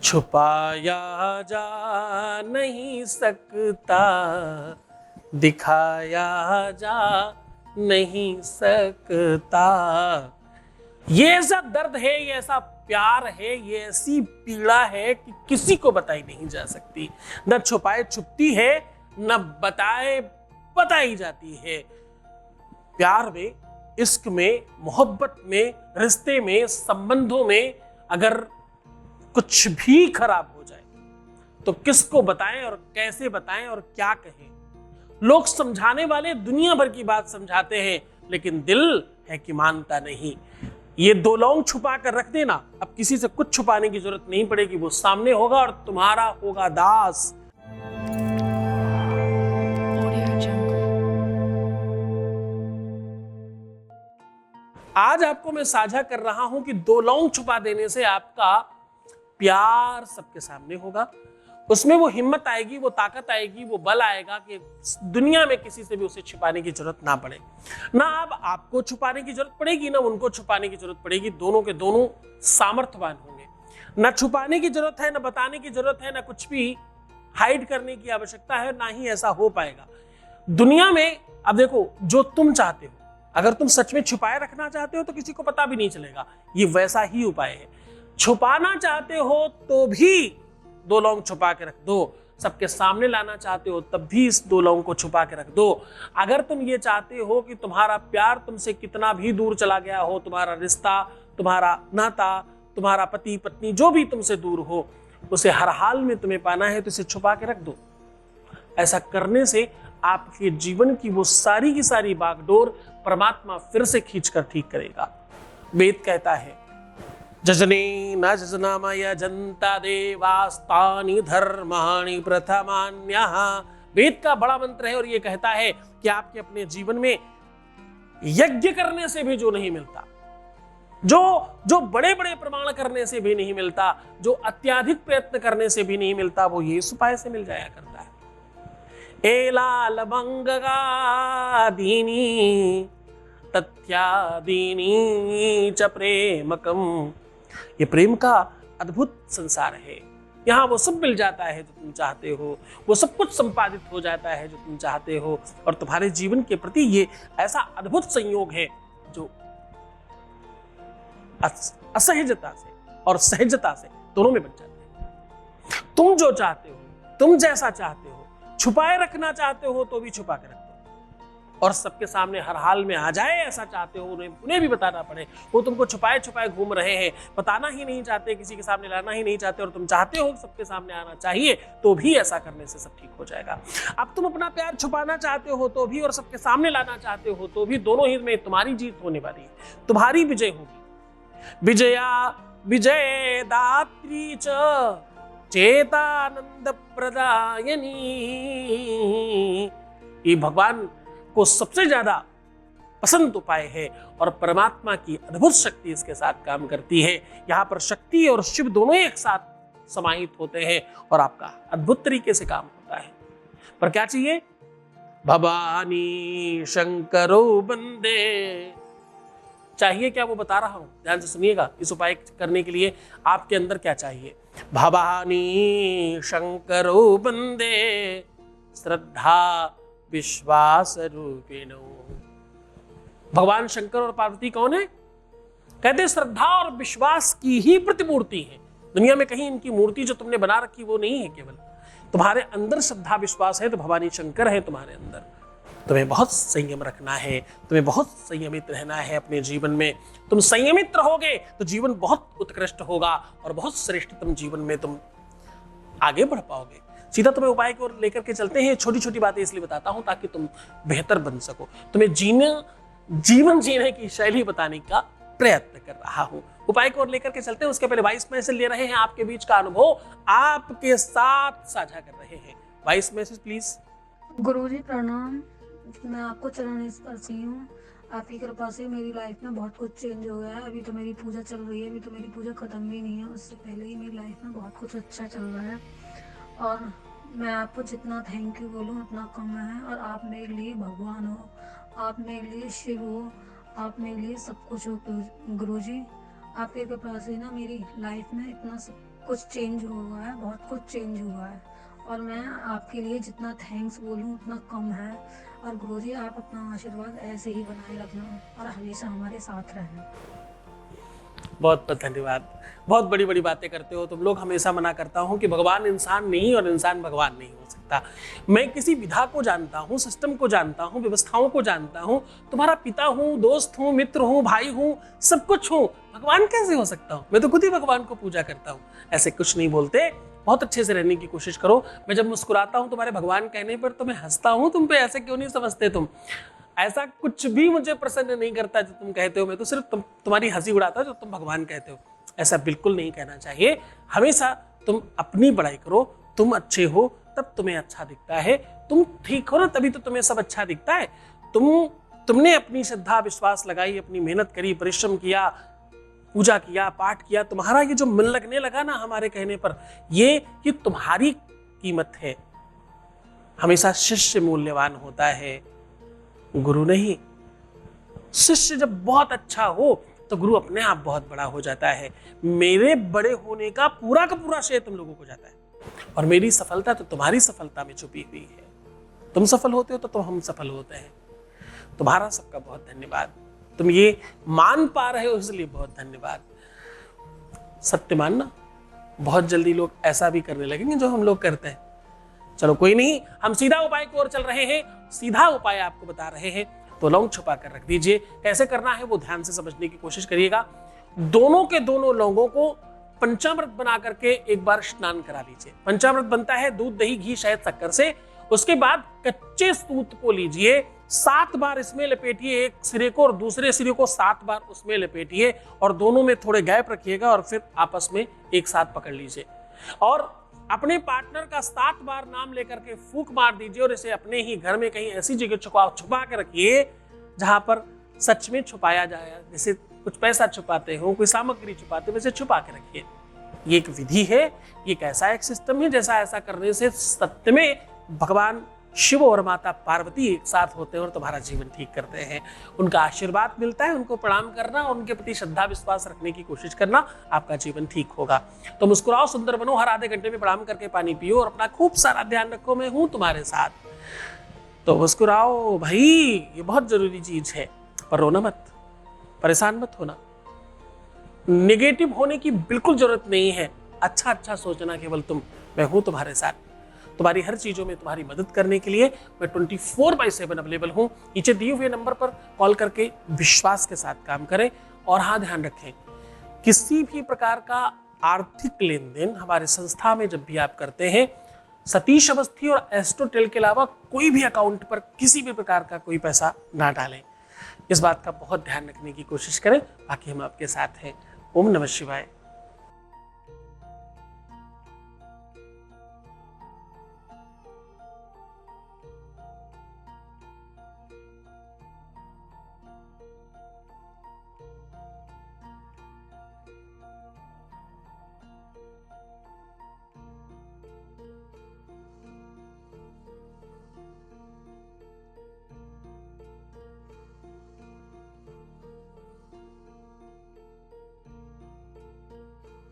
छुपाया जा नहीं सकता, दिखाया जा नहीं सकता। ये ऐसा दर्द है, ये ऐसा प्यार है, ये ऐसी पीड़ा है कि किसी को बताई नहीं जा सकती। न छुपाए छुपती है, न बताए बताई जाती है। प्यार में, इश्क में, मोहब्बत में, रिश्ते में, संबंधों में अगर कुछ भी खराब हो जाए तो किसको बताएं और कैसे बताएं और क्या कहें। लोग समझाने वाले दुनिया भर की बात समझाते हैं, लेकिन दिल है कि मानता नहीं। ये दो लौंग छुपा कर रख देना, अब किसी से कुछ छुपाने की जरूरत नहीं पड़ेगी, वो सामने होगा और तुम्हारा होगा दास। आज आपको मैं साझा कर रहा हूं कि दो लौंग छुपा देने से आपका प्यार सबके सामने होगा। उसमें वो हिम्मत आएगी, वो ताकत आएगी, वो बल आएगा कि दुनिया में किसी से भी उसे छुपाने की जरूरत ना पड़े। ना अब आपको छुपाने की जरूरत पड़ेगी, ना उनको छुपाने की जरूरत पड़ेगी। दोनों के दोनों सामर्थ्यवान होंगे। ना छुपाने की जरूरत है, ना बताने की जरूरत है, ना कुछ भी हाइड करने की आवश्यकता है, ना ही ऐसा हो पाएगा दुनिया में। अब देखो, जो तुम चाहते हो, अगर तुम सच में छुपाए रखना चाहते हो तो किसी को पता भी नहीं चलेगा। ये वैसा ही उपाय है। छुपाना चाहते हो तो भी दो लौंग छुपा के रख दो। सबके सामने लाना चाहते हो तब भी इस दो लौंग को छुपा के रख दो। अगर तुम ये चाहते हो कि तुम्हारा प्यार तुमसे कितना भी दूर चला गया हो, तुम्हारा रिश्ता, तुम्हारा नाता, तुम्हारा पति पत्नी जो भी तुमसे दूर हो, उसे हर हाल में तुम्हें पाना है, तो इसे छुपा के रख दो। ऐसा करने से आपके जीवन की वो सारी की सारी बागडोर परमात्मा फिर से खींचकर ठीक करेगा। वेद कहता है, जजने न जजनामय जनता देवास्तानि धर्माणि प्रथमान्यः। वेद का बड़ा मंत्र है और ये कहता है कि आपके अपने जीवन में यज्ञ करने से भी जो नहीं मिलता, जो बड़े बड़े प्रमाण करने से भी नहीं मिलता, जो अत्याधिक प्रयत्न करने से भी नहीं मिलता, वो ये उपाय से मिल जाया करता है। एलाल मंगगा दीनी तथ्यादीनी च प्रेमकम। ये प्रेम का अद्भुत संसार है। यहाँ वो सब मिल जाता है जो तुम चाहते हो, वो सब कुछ संपादित हो जाता है जो तुम चाहते हो, और तुम्हारे जीवन के प्रति ये ऐसा अद्भुत संयोग है जो असहजता से और सहजता से दोनों में बन जाते हैं। तुम जो चाहते हो, तुम जैसा चाहते हो, छुपाए रखना चाहते हो तो भी छुपा के रख दो, और सबके सामने हर हाल में आ जाए ऐसा चाहते हो, उन्हें भी बताना पड़े। वो तुमको छुपाए छुपाए घूम रहे हैं, बताना ही नहीं चाहते, किसी के सामने लाना ही नहीं चाहते, और तुम चाहते हो सबके सामने आना चाहिए, तो भी ऐसा करने से सब ठीक हो जाएगा। अब तुम अपना प्यार छुपाना चाहते हो तो भी और सबके सामने लाना चाहते हो तो भी, दोनों ही में तुम्हारी जीत होने वाली है, तुम्हारी विजय होगी। विजया विजय दात्री च चेतानंद प्रदायनी। ये भगवान को सबसे ज्यादा पसंद उपाय है और परमात्मा की अद्भुत शक्ति इसके साथ काम करती है। यहाँ पर शक्ति और शिव दोनों एक साथ समाहित होते हैं और आपका अद्भुत तरीके से काम होता है। पर क्या चाहिए? भवानी शंकरो बंदे। चाहिए क्या वो बता रहा हूं, ध्यान से सुनिएगा। इस उपाय करने के लिए आपके अंदर क्या चाहिए? भवानी शंकरो बंदे श्रद्धा विश्वास रूपिणो। भगवान शंकर और पार्वती कौन है? कहते हैं श्रद्धा और विश्वास की ही प्रतिमूर्ति है। दुनिया में कहीं इनकी मूर्ति जो तुमने बना रखी वो नहीं है, केवल तुम्हारे अंदर श्रद्धा विश्वास है, तो भवानी शंकर है तुम्हारे अंदर। तुम्हें बहुत संयम रखना है, तुम्हें बहुत संयमित रहना है अपने जीवन में। तुम संयमित रहोगे तो जीवन बहुत उत्कृष्ट होगा और बहुत श्रेष्ठतम जीवन में तुम आगे बढ़ पाओगे। सीधा तुम्हें उपाय को लेकर के चलते हैं। छोटी छोटी बातें इसलिए बताता हूं ताकि तुम बेहतर बन सको। तुम्हें जीवन जीने की शैली बताने का प्रयत्न कर रहा हूं। उपाय को लेकर के चलते हैं। उसके पहले वॉइस मैसेज ले रहे हैं, आपके बीच का अनुभव आपके साथ साझा कर रहे हैं। Voice message please. गुरुजी प्रणाम, मैं आपको चरण स्पर्शी हूँ। आपकी कृपा से मेरी लाइफ में बहुत कुछ चेंज हो गया है। अभी तो मेरी पूजा चल रही है, अभी तो मेरी पूजा खत्म भी नहीं है, उससे पहले ही मेरी लाइफ में बहुत कुछ अच्छा चल रहा है। और मैं आपको जितना थैंक यू बोलूँ उतना कम है। और आप मेरे लिए भगवान हो, आप मेरे लिए शिव हो, आप मेरे लिए सब कुछ हो गुरुजी। आपकी कृपा से ना मेरी लाइफ में इतना सब कुछ चेंज हुआ है, बहुत कुछ चेंज हुआ है, और मैं आपके लिए जितना थैंक्स बोलूँ उतना कम है। और गुरुजी आप अपना आशीर्वाद ऐसे ही बनाए रखना और हमेशा हमारे साथ रहना। बहुत बहुत धन्यवाद। बहुत बड़ी बड़ी बातें करते हो तुम लोग। हमेशा मना करता हूँ कि भगवान इंसान नहीं और इंसान भगवान नहीं हो सकता। मैं किसी विधा को जानता हूँ, सिस्टम को जानता हूँ, व्यवस्थाओं को जानता हूँ, तुम्हारा पिता हूँ, दोस्त हूँ, मित्र हूँ, भाई हूँ, सब कुछ हूँ। भगवान कैसे हो सकता हूँ? मैं तो खुद ही भगवान को पूजा करता हूँ। ऐसे कुछ नहीं बोलते। बहुत अच्छे से रहने की कोशिश करो। मैं जब मुस्कुराता हूँ तुम्हारे भगवान कहने पर तो मैं हंसता हूँ तुम पे। ऐसे क्यों नहीं समझते तुम? ऐसा कुछ भी मुझे प्रसन्न नहीं करता जो तुम कहते हो। मैं तो सिर्फ तुम्हारी हंसी उड़ाता हूं जो तुम भगवान कहते हो। ऐसा बिल्कुल नहीं कहना चाहिए। हमेशा तुम अपनी बड़ाई करो। तुम अच्छे हो तब तुम्हें अच्छा दिखता है। तुम ठीक हो ना तभी तो तुम्हें सब अच्छा दिखता है। तुमने अपनी श्रद्धा विश्वास लगाई, अपनी मेहनत करी, परिश्रम किया, पूजा किया, पाठ किया। तुम्हारा ये जो मन लगने लगा ना हमारे कहने पर, ये तुम्हारी कीमत है। हमेशा शिष्य मूल्यवान होता है, गुरु नहीं। शिष्य जब बहुत अच्छा हो तो गुरु अपने आप बहुत बड़ा हो जाता है। मेरे बड़े होने का पूरा श्रेय तुम लोगों को जाता है, और मेरी सफलता तो तुम्हारी सफलता में छुपी हुई है। तुम सफल होते हो तो हम सफल होते हैं। तुम्हारा सबका बहुत धन्यवाद। तुम ये मान पा रहे हो इसलिए बहुत धन्यवाद। सत्य मानना, बहुत जल्दी लोग ऐसा भी करने लगेंगे जो हम लोग करते हैं। चलो कोई नहीं, हम सीधा उपाय की ओर चल रहे हैं। सीधा उपाय आपको बता रहे हैं, तो लौंग छुपा कर रख दीजिए। कैसे करना है वो ध्यान से समझने की कोशिश करिएगा। दोनों के दोनों लौंगों को पंचामृत बना करके एक बार स्नान करा लीजिए। पंचामृत बनता है दूध, दही, घी, शहद, शक्कर से। उसके बाद कच्चे सूत को लीजिए, 7 बार इसमें लपेटिए, एक सिरे को और दूसरे सिरे को 7 बार उसमें लपेटिए, और दोनों में थोड़े गैप रखिएगा, और फिर आपस में एक साथ पकड़ लीजिए, और अपने पार्टनर का 7 बार नाम लेकर के फूंक मार दीजिए, और इसे अपने ही घर में कहीं ऐसी जगह छुपा के रखिए जहां पर सच में छुपाया जाए। जैसे कुछ पैसा छुपाते हो, कोई सामग्री छुपाते हो, वैसे छुपा के रखिए। ये एक विधि है, ये एक ऐसा एक सिस्टम है जैसा ऐसा करने से सत्य में भगवान शिव और माता पार्वती एक साथ होते हैं और तुम्हारा जीवन ठीक करते हैं। उनका आशीर्वाद मिलता है, उनको प्रणाम करना और उनके प्रति श्रद्धा विश्वास रखने की कोशिश करना, आपका जीवन ठीक होगा। तो मुस्कुराओ, सुंदर बनो, हर आधे घंटे में प्रणाम करके पानी पियो, और अपना खूब सारा ध्यान रखो। मैं हूं तुम्हारे साथ। तो मुस्कुराओ भाई, ये बहुत जरूरी चीज है। पर रोना मत, परेशान मत होना। नेगेटिव होने की बिल्कुल जरूरत नहीं है। अच्छा सोचना केवल तुम। मैं हूं तुम्हारे साथ। तुम्हारी हर चीजों में तुम्हारी मदद करने के लिए मैं 24/7 अवेलेबल हूं। नीचे दिए हुए नंबर पर कॉल करके विश्वास के साथ काम करें। और हाँ, ध्यान रखें, किसी भी प्रकार का आर्थिक लेन देन हमारे संस्था में जब भी आप करते हैं, सतीश अवस्थी और एस्ट्रोटेल के अलावा कोई भी अकाउंट पर किसी भी प्रकार का कोई पैसा ना डालें। इस बात का बहुत ध्यान रखने की कोशिश करें। बाकी हम आपके साथ हैं। ओम नमः शिवाय।